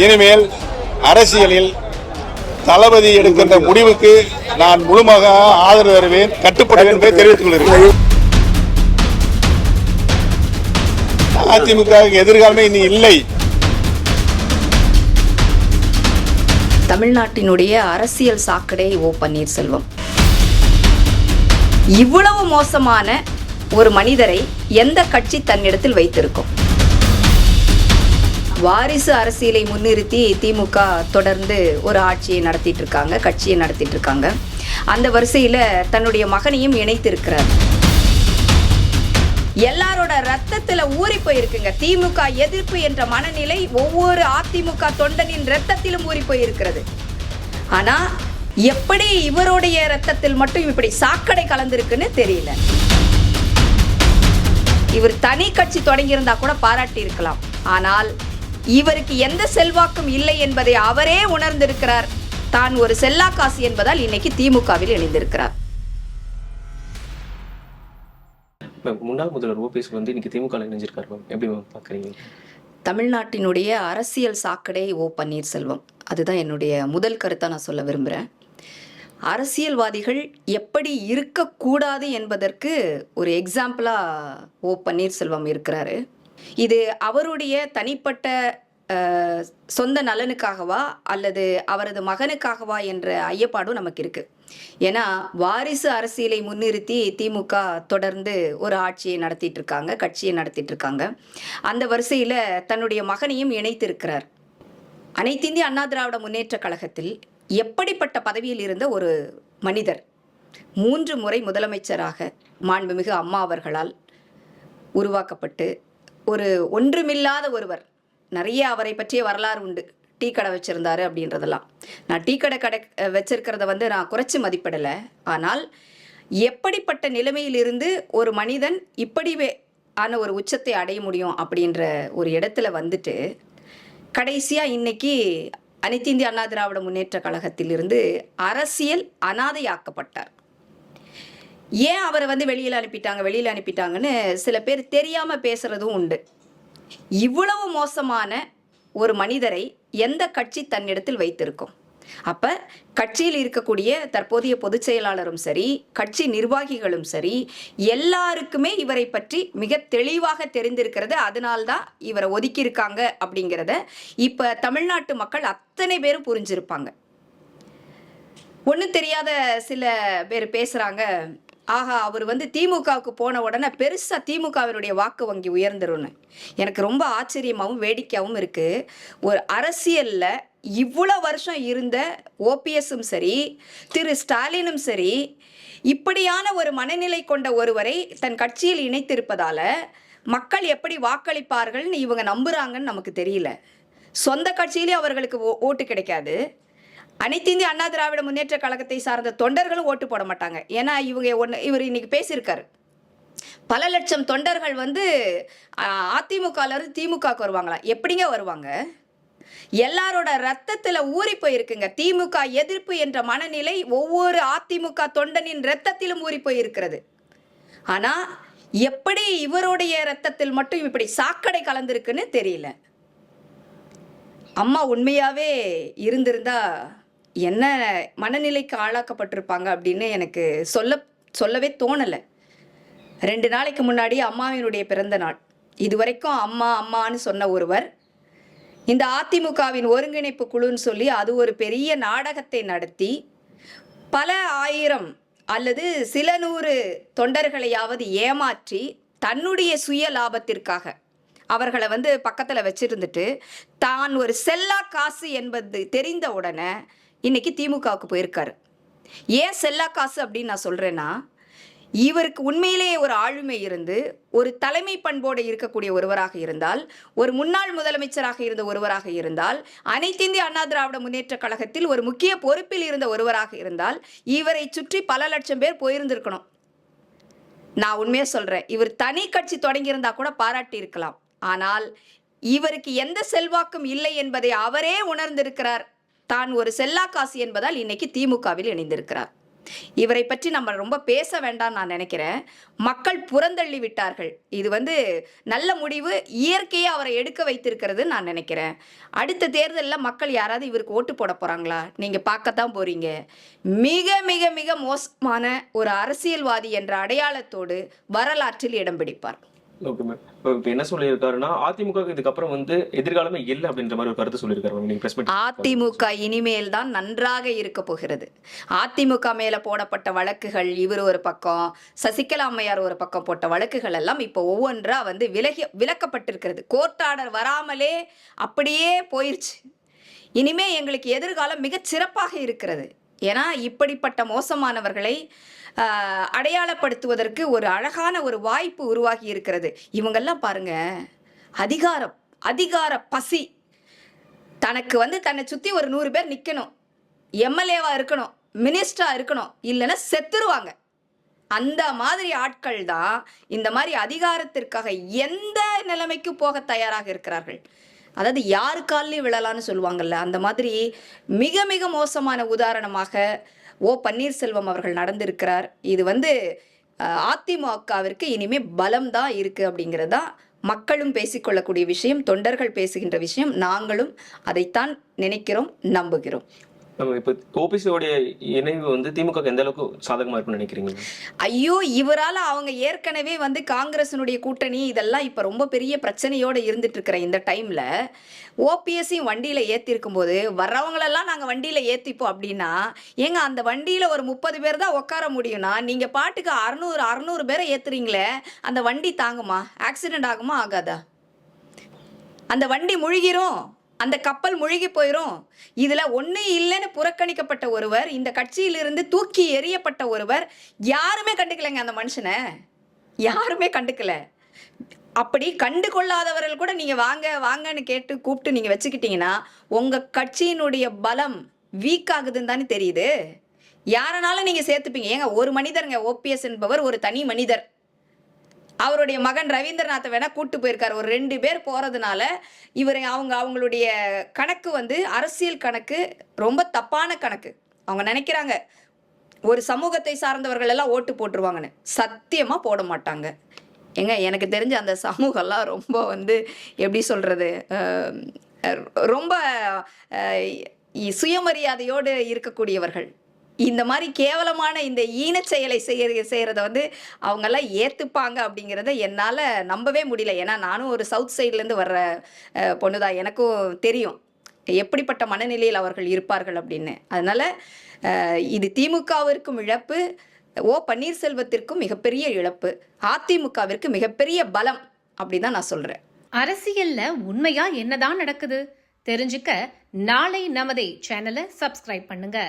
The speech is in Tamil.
இனிமேல் அரசியலில் தளபதி எடுக்கின்ற முடிவுக்கு நான் முழுமையாக ஆதரவு தருவேன், கட்டுப்படுவேன் என்பதை தெரிவித்துக் கொள்கிறேன். அதிமுக எதிர்காலமே இனி இல்லை. தமிழ்நாட்டினுடைய அரசியல் சாக்கடை ஓ பன்னீர்செல்வம். இவ்வளவு மோசமான ஒரு மனிதரை எந்த கட்சி தன்னிடத்தில் வைத்திருக்கும்? வாரிசு அரசியலை முன்னிறுத்தி திமுக தொடர்ந்து ஒரு ஆட்சியை நடத்திட்டு இருக்காங்க, கட்சியை நடத்திட்டு இருக்காங்க. அந்த வரிசையில தன்னுடைய மகனையும் இணைத்திருக்கிறார். எல்லாரோட ரத்தத்துல ஊறி போயிருக்குங்க. திமுக எதிர்ப்பு என்ற மனநிலை ஒவ்வொரு அதிமுக தொண்டனின் ரத்தத்திலும் ஊறி போயிருக்கிறது. ஆனா எப்படி இவருடைய ரத்தத்தில் மட்டும் இப்படி சாக்கடை கலந்திருக்குன்னு தெரியல. இவர் தனி கட்சி தொடங்கியிருந்தா கூட பாராட்டி இருக்கலாம். ஆனால் இவருக்கு எந்த செல்வாக்கும் இல்லை என்பதை அவரே உணர்ந்திருக்கிறார். தான் ஒரு செல்லாக்காசு என்பதால் இன்னைக்கு திமுகவில் இணைந்திருக்கிறார். முன்னாள் முதல்வர் ஓபிஎஸ் இன்னைக்கு திமுக இணைஞ்சிருக்காரு மேம், எப்படி மேம் பார்க்குறீங்க? தமிழ்நாட்டினுடைய அரசியல் சாக்கடை ஓ பன்னீர்செல்வம். அதுதான் என்னுடைய முதல் கருத்தை நான் சொல்ல விரும்புகிறேன். அரசியல்வாதிகள் எப்படி இருக்கக்கூடாது என்பதற்கு ஒரு எக்ஸாம்பிளாக ஓ பன்னீர்செல்வம் இருக்கிறாரு. இது அவருடைய தனிப்பட்ட சொந்த நலனுக்காகவா அல்லது அவரது மகனுக்காகவா என்ற ஐயப்பாடும் நமக்கு இருக்குது. ஏன்னா வாரிசு அரசியலை முன்னிறுத்தி திமுக தொடர்ந்து ஒரு ஆட்சியை நடத்திட்டு இருக்காங்க, கட்சியை நடத்திட்டு இருக்காங்க. அந்த வரிசையில் தன்னுடைய மகனையும் இணைத்திருக்கிறார். அனைத்து இந்திய அண்ணா திராவிட முன்னேற்ற கழகத்தில் எப்படிப்பட்ட பதவியில் இருந்த ஒரு மனிதர் 3 முறை முதலமைச்சராக மாண்புமிகு அம்மா அவர்களால் உருவாக்கப்பட்டு ஒரு ஒன்றுமில்லாத ஒருவர். நிறைய அவரை பற்றிய வரலாறு உண்டு. டீ கடை வச்சுருந்தாரு அப்படின்றதெல்லாம். நான் டீ கடை வச்சிருக்கிறத நான் குறைச்சி மதிப்பிடலை. ஆனால் எப்படிப்பட்ட நிலைமையிலிருந்து ஒரு மனிதன் இப்படி ஆன ஒரு உச்சத்தை அடைய முடியும் அப்படின்ற ஒரு இடத்துல வந்துட்டு கடைசியாக இன்னைக்கு அனைத்து இந்திய அண்ணா திராவிட முன்னேற்ற கழகத்திலிருந்து அரசியல் அனாதையாக்கப்பட்டார். ஏன் அவரை வெளியில் அனுப்பிட்டாங்கன்னு சில பேர் தெரியாமல் பேசுகிறதும் உண்டு. இவ்வளவு மோசமான ஒரு மனிதரை எந்த கட்சி தன்னிடத்தில் வைத்திருக்கும்? அப்போ கட்சியில் இருக்கக்கூடிய தற்போதைய பொதுச் செயலாளரும் சரி, கட்சி நிர்வாகிகளும் சரி, எல்லாருக்குமே இவரை பற்றி மிக தெளிவாக தெரிந்திருக்கிறது. அதனால்தான் இவரை ஒதுக்கியிருக்காங்க அப்படிங்கிறத இப்போ தமிழ்நாட்டு மக்கள் அத்தனை பேரும் புரிஞ்சிருப்பாங்க. ஒன்றும் தெரியாத சில பேர் பேசுகிறாங்க, ஆஹா அவர் திமுகவுக்கு போன உடனே பெருசாக திமுகவினுடைய வாக்கு வங்கி உயர்ந்துருன்னு. எனக்கு ரொம்ப ஆச்சரியமாகவும் வேடிக்கையாகவும் இருக்குது. ஒரு அரசியலில் இவ்வளோ வருஷம் இருந்த ஓபிஎஸும் சரி, திரு ஸ்டாலினும் சரி, இப்படியான ஒரு மனநிலை கொண்ட ஒருவரை தன் கட்சியில் இணைத்திருப்பதால் மக்கள் எப்படி வாக்களிப்பார்கள்னு இவங்க நம்புகிறாங்கன்னு நமக்கு தெரியல. சொந்த கட்சியிலே அவர்களுக்கு ஓட்டு கிடைக்காது. அனைத்து இந்திய அண்ணா திராவிட முன்னேற்ற கழகத்தை சார்ந்த தொண்டர்களும் ஓட்டு போட மாட்டாங்க. ஏன்னா இவர் இன்னைக்கு பேசியிருக்காரு, பல லட்சம் தொண்டர்கள் அதிமுகலேருந்து திமுகவுக்கு வருவாங்களா? எப்படிங்க வருவாங்க? எல்லாரோட ரத்தத்தில் ஊறி போயிருக்குங்க. திமுக எதிர்ப்பு என்ற மனநிலை ஒவ்வொரு அதிமுக தொண்டனின் ரத்தத்திலும் ஊறி போயிருக்கிறது. ஆனால் எப்படி இவருடைய ரத்தத்தில் மட்டும் இப்படி சாக்கடை கலந்திருக்குன்னு தெரியல. அம்மா உண்மையாகவே இருந்திருந்தா என்ன மனநிலைக்கு ஆளாக்கப்பட்டிருப்பாங்க அப்படின்னு எனக்கு சொல்லவே தோணலை. 2 நாளைக்கு முன்னாடி அம்மாவினுடைய பிறந்த நாள். இதுவரைக்கும் அம்மா அம்மான்னு சொன்ன ஒருவர் இந்த அதிமுகவின் ஒருங்கிணைப்பு குழுன்னு சொல்லி அது ஒரு பெரிய நாடகத்தை நடத்தி பல ஆயிரம் அல்லது சில 100 தொண்டர்களையாவது ஏமாற்றி தன்னுடைய சுய லாபத்திற்காக அவர்களை பக்கத்தில் வச்சிருந்துட்டு தான் ஒரு செல்லா காசு என்பது தெரிந்த உடனே இன்னைக்கு திமுகவுக்கு போயிருக்காரு. ஏன் செல்லா காசு அப்படின்னு நான் சொல்கிறேன்னா, இவருக்கு உண்மையிலேயே ஒரு ஆளுமை இருந்து ஒரு தலைமை பண்போடு இருக்கக்கூடிய ஒருவராக இருந்தால், ஒரு முன்னாள் முதலமைச்சராக இருந்த ஒருவராக இருந்தால், அனைத்து இந்திய அண்ணா திராவிட முன்னேற்ற கழகத்தில் ஒரு முக்கிய பொறுப்பில் இருந்த ஒருவராக இருந்தால் இவரை சுற்றி பல லட்சம் பேர் போயிருந்திருக்கணும். நான் உண்மையாக சொல்கிறேன், இவர் தனி கட்சி தொடங்கியிருந்தா கூட பாராட்டி இருக்கலாம். ஆனால் இவருக்கு எந்த செல்வாக்கும் இல்லை என்பதை அவரே உணர்ந்திருக்கிறார். தான் ஒரு செல்லாக்காசு என்பதால் இன்னைக்கு திமுகவில் இணைந்திருக்கிறார். இவரை பற்றி நம்ம ரொம்ப பேச வேண்டாம் நான் நினைக்கிறேன். மக்கள் புறந்தள்ளி விட்டார்கள். இது நல்ல முடிவு இயற்கையாக அவரை எடுக்க வைத்திருக்கிறது நான் நினைக்கிறேன். அடுத்த தேர்தலில் மக்கள் யாராவது இவருக்கு ஓட்டு போட போகிறாங்களா? நீங்கள் பார்க்கத்தான் போகிறீங்க. மிக மிக மிக மோசமான ஒரு அரசியல்வாதி என்ற அடையாளத்தோடு வரலாற்றில் இடம் பிடிப்பார். Okay ma'am. இப்போ என்ன சொல்லியிருக்காருன்னா, அதிமுக இதுக்கப்புறம் எதிர்காலமே இல்லை அப்படின்ற மாதிரி ஒரு கருத்து சொல்லியிருக்காரு மேம். நீங்க பிரஸ் மீட் அதிமுக இனிமேல் தான் நன்றாக இருக்க போகிறது. அதிமுக மேல போடப்பட்ட வழக்குகள், இவர் ஒரு பக்கம், சசிகலா அம்மையார் ஒரு பக்கம் போட்ட வழக்குகள் எல்லாம் இப்போ ஒவ்வொன்றா விலக்கப்பட்டிருக்கிறது. கோர்ட் ஆர்டர் வராமலே அப்படியே போயிருச்சு. இனிமே எங்களுக்கு எதிர்காலம் மிகச் சிறப்பாக இருக்கிறது. ஏன்னா இப்படிப்பட்ட மோசமானவர்களை அடையாளப்படுத்துவதற்கு ஒரு அழகான ஒரு வாய்ப்பு உருவாகி இருக்கிறது. இவங்கெல்லாம் பாருங்க, அதிகார பசி. தனக்கு தன்னை சுற்றி ஒரு 100 பேர் நிற்கணும், எம்எல்ஏவா இருக்கணும், மினிஸ்டரா இருக்கணும், இல்லைன்னா செத்துருவாங்க. அந்த மாதிரி ஆட்கள் தான் இந்த மாதிரி அதிகாரத்திற்காக எந்த நிலைமைக்கு போக தயாராக இருக்கிறார்கள். அதாவது யாரு காலிலையும் விழலான்னு சொல்லுவாங்கல்ல, அந்த மாதிரி மிக மிக மோசமான உதாரணமாக பன்னீர்செல்வம் அவர்கள் நடந்திருக்கிறார். இது அதிமுகவிற்கு இனிமே பலம் தான் இருக்கு அப்படிங்கிறது தான் மக்களும் பேசிக்கொள்ளக்கூடிய விஷயம், தொண்டர்கள் பேசுகின்ற விஷயம். நாங்களும் அதைத்தான் நினைக்கிறோம், நம்புகிறோம். இப்போ ஓபிசியோடைய இணைவு திமுக எந்த அளவுக்கு சாதகமா இருக்குன்னு நினைக்கிறீங்க? ஐயோ, இவரால் அவங்க ஏற்கனவே காங்கிரஸினுடைய கூட்டணி இதெல்லாம் இப்போ ரொம்ப பெரிய பிரச்சனையோடு இருந்துட்டு இருக்கிற இந்த டைமில் ஓபிஎஸ்ஸையும் வண்டியில் ஏற்றிருக்கும் போது வர்றவங்களெல்லாம் நாங்கள் வண்டியில் ஏற்றிப்போம் அப்படின்னா, ஏங்க அந்த வண்டியில் ஒரு 30 பேர் தான் உட்கார முடியும்னா, நீங்கள் பாட்டுக்கு 600 பேரை ஏற்றுறீங்களே, அந்த வண்டி தாங்குமா? ஆக்சிடென்ட் ஆகுமா? ஆகாதா? அந்த வண்டி முழுகிரும், அந்த கப்பல் முழுகி போயிடும். இதுல ஒண்ணு இல்லைன்னு புறக்கணிக்கப்பட்ட ஒருவர், இந்த கட்சியிலிருந்து தூக்கி எறியப்பட்ட ஒருவர், யாருமே கண்டுக்கலைங்க. அந்த மனுஷனை யாருமே கண்டுக்கல. அப்படி கண்டு கொள்ளாதவர்கள் கூட நீங்க வாங்க வாங்கன்னு கேட்டு கூப்பிட்டு நீங்க வச்சுக்கிட்டீங்கன்னா உங்க கட்சியினுடைய பலம் வீக் ஆகுதுன்னு தானே தெரியுது. யாரனாலும் நீங்க சேர்த்துப்பீங்க. ஏங்க ஒரு மனிதருங்க, ஓபிஎஸ் என்பவர் ஒரு தனி மனிதர். அவருடைய மகன் ரவீந்திரநாத்தை வேணா கூட்டு போயிருக்காரு. ஒரு 2 பேர் போறதுனால இவரை அவங்களுடைய கணக்கு அரசியல் கணக்கு ரொம்ப தப்பான கணக்கு. அவங்க நினைக்கிறாங்க ஒரு சமூகத்தை சார்ந்தவர்கள் எல்லாம் ஓட்டு போட்டுருவாங்கன்னு. சத்தியமா போட மாட்டாங்க. ஏங்க எனக்கு தெரிஞ்ச அந்த சமூகம்லாம் ரொம்ப எப்படி சொல்றது, ரொம்ப சுயமரியாதையோடு இருக்கக்கூடியவர்கள். இந்த மாதிரி கேவலமான இந்த ஈனச் செயலை செய்கிறத அவங்கெல்லாம் ஏற்றுப்பாங்க அப்படிங்கிறத என்னால் நம்பவே முடியல. ஏன்னா நானும் ஒரு சவுத் சைட்லேருந்து வர்ற பொண்ணு தான். எனக்கும் தெரியும் எப்படிப்பட்ட மனநிலையில் அவர்கள் இருப்பார்கள் அப்படின்னு. அதனால் இது திமுகவிற்கும் இழப்பு, பன்னீர்செல்வத்திற்கும் மிகப்பெரிய இழப்பு, அதிமுகவிற்கு மிகப்பெரிய பலம் அப்படிதான் நான் சொல்கிறேன். அரசியல்ல உண்மையா என்னதான் நடக்குது தெரிஞ்சுக்க நாளை நமதே சேனலை சப்ஸ்கிரைப் பண்ணுங்க.